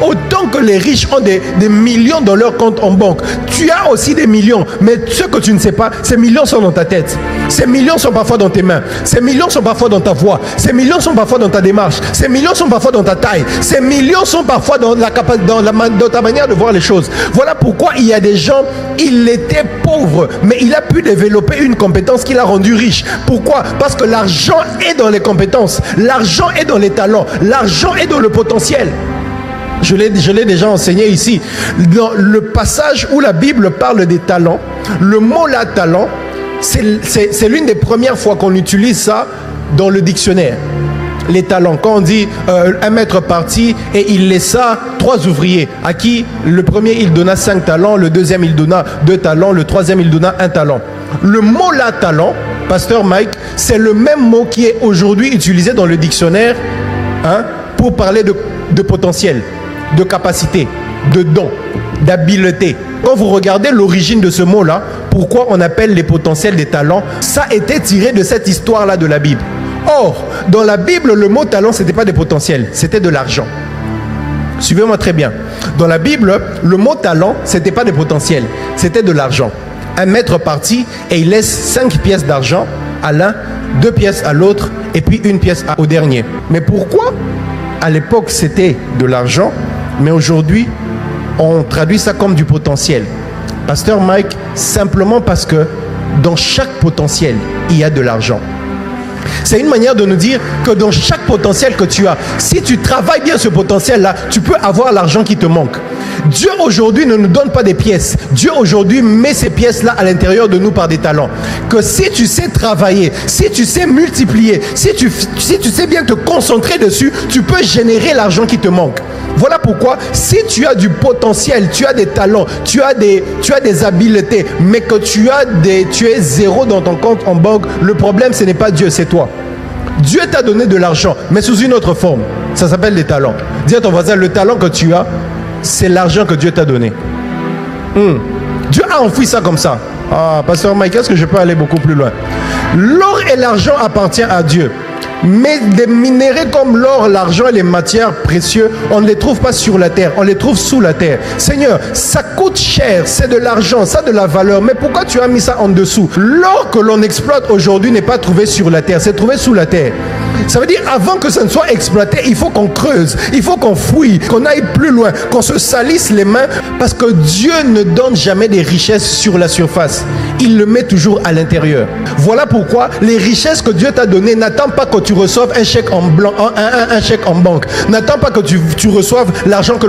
Autant que les riches ont des millions dans leur compte en banque, tu as aussi des millions. Mais ce que tu ne sais pas, ces millions sont dans ta tête. Ces millions sont parfois dans tes mains. Ces millions sont parfois dans ta voix. Ces millions sont parfois dans ta démarche. Ces millions sont parfois dans ta taille. Ces millions sont parfois dans ta manière de voir les choses. Voilà pourquoi il y a des gens, il était pauvre, mais il a pu développer une compétence qui l'a rendu riche. Pourquoi? Parce que l'argent est dans les compétences. L'argent est dans les talents. L'argent est dans le potentiel. Je l'ai déjà enseigné ici. Dans le passage où la Bible parle des talents, le mot là, talent, c'est l'une des premières fois qu'on utilise ça dans le dictionnaire. Les talents, quand on dit un maître parti et il laissa 3 ouvriers, à qui le premier il donna 5 talents, le deuxième il donna 2 talents, le troisième il donna 1 talent. Le mot là, talent, Pasteur Mike, c'est le même mot qui est aujourd'hui utilisé dans le dictionnaire pour parler de potentiel, de capacité, de don, d'habileté. Quand vous regardez l'origine de ce mot-là, pourquoi on appelle les potentiels des talents, ça a été tiré de cette histoire-là de la Bible. Or, dans la Bible, le mot talent, ce n'était pas des potentiels, c'était de l'argent. Suivez-moi très bien. Dans la Bible, le mot talent, ce n'était pas des potentiels, c'était de l'argent. Un maître partit et il laisse 5 pièces d'argent à l'un, 2 pièces à l'autre et puis 1 pièce au dernier. Mais pourquoi à l'époque c'était de l'argent, mais aujourd'hui on traduit ça comme du potentiel? Pasteur Mike, simplement parce que dans chaque potentiel il y a de l'argent. C'est une manière de nous dire que dans chaque potentiel que tu as, si tu travailles bien ce potentiel-là, tu peux avoir l'argent qui te manque. Dieu aujourd'hui ne nous donne pas des pièces. Dieu aujourd'hui met ces pièces-là à l'intérieur de nous par des talents. Que si tu sais travailler, si tu sais multiplier, si tu sais bien te concentrer dessus, tu peux générer l'argent qui te manque. Voilà pourquoi, si tu as du potentiel, tu as des talents, tu as des habiletés, mais que tu es zéro dans ton compte en banque, le problème, ce n'est pas Dieu, c'est toi. Dieu t'a donné de l'argent, mais sous une autre forme. Ça s'appelle des talents. Dis à ton voisin, le talent que tu as, c'est l'argent que Dieu t'a donné. Dieu a enfoui ça comme ça. Ah, Pasteur Mike, est-ce que je peux aller beaucoup plus loin? L'or et l'argent appartiennent à Dieu. Mais des minéraux comme l'or, l'argent et les matières précieuses, on ne les trouve pas sur la terre, on les trouve sous la terre. Seigneur, ça coûte cher, c'est de l'argent, ça a de la valeur, mais pourquoi tu as mis ça en dessous? L'or que l'on exploite aujourd'hui n'est pas trouvé sur la terre, c'est trouvé sous la terre. Ça veut dire, avant que ça ne soit exploité, il faut qu'on creuse, il faut qu'on fouille, qu'on aille plus loin, qu'on se salisse les mains, parce que Dieu ne donne jamais des richesses sur la surface. Il le met toujours à l'intérieur. Voilà pourquoi les richesses que Dieu t'a données, n'attends pas que tu reçoives un chèque en blanc, un chèque en banque. N'attends pas que tu reçoives l'argent que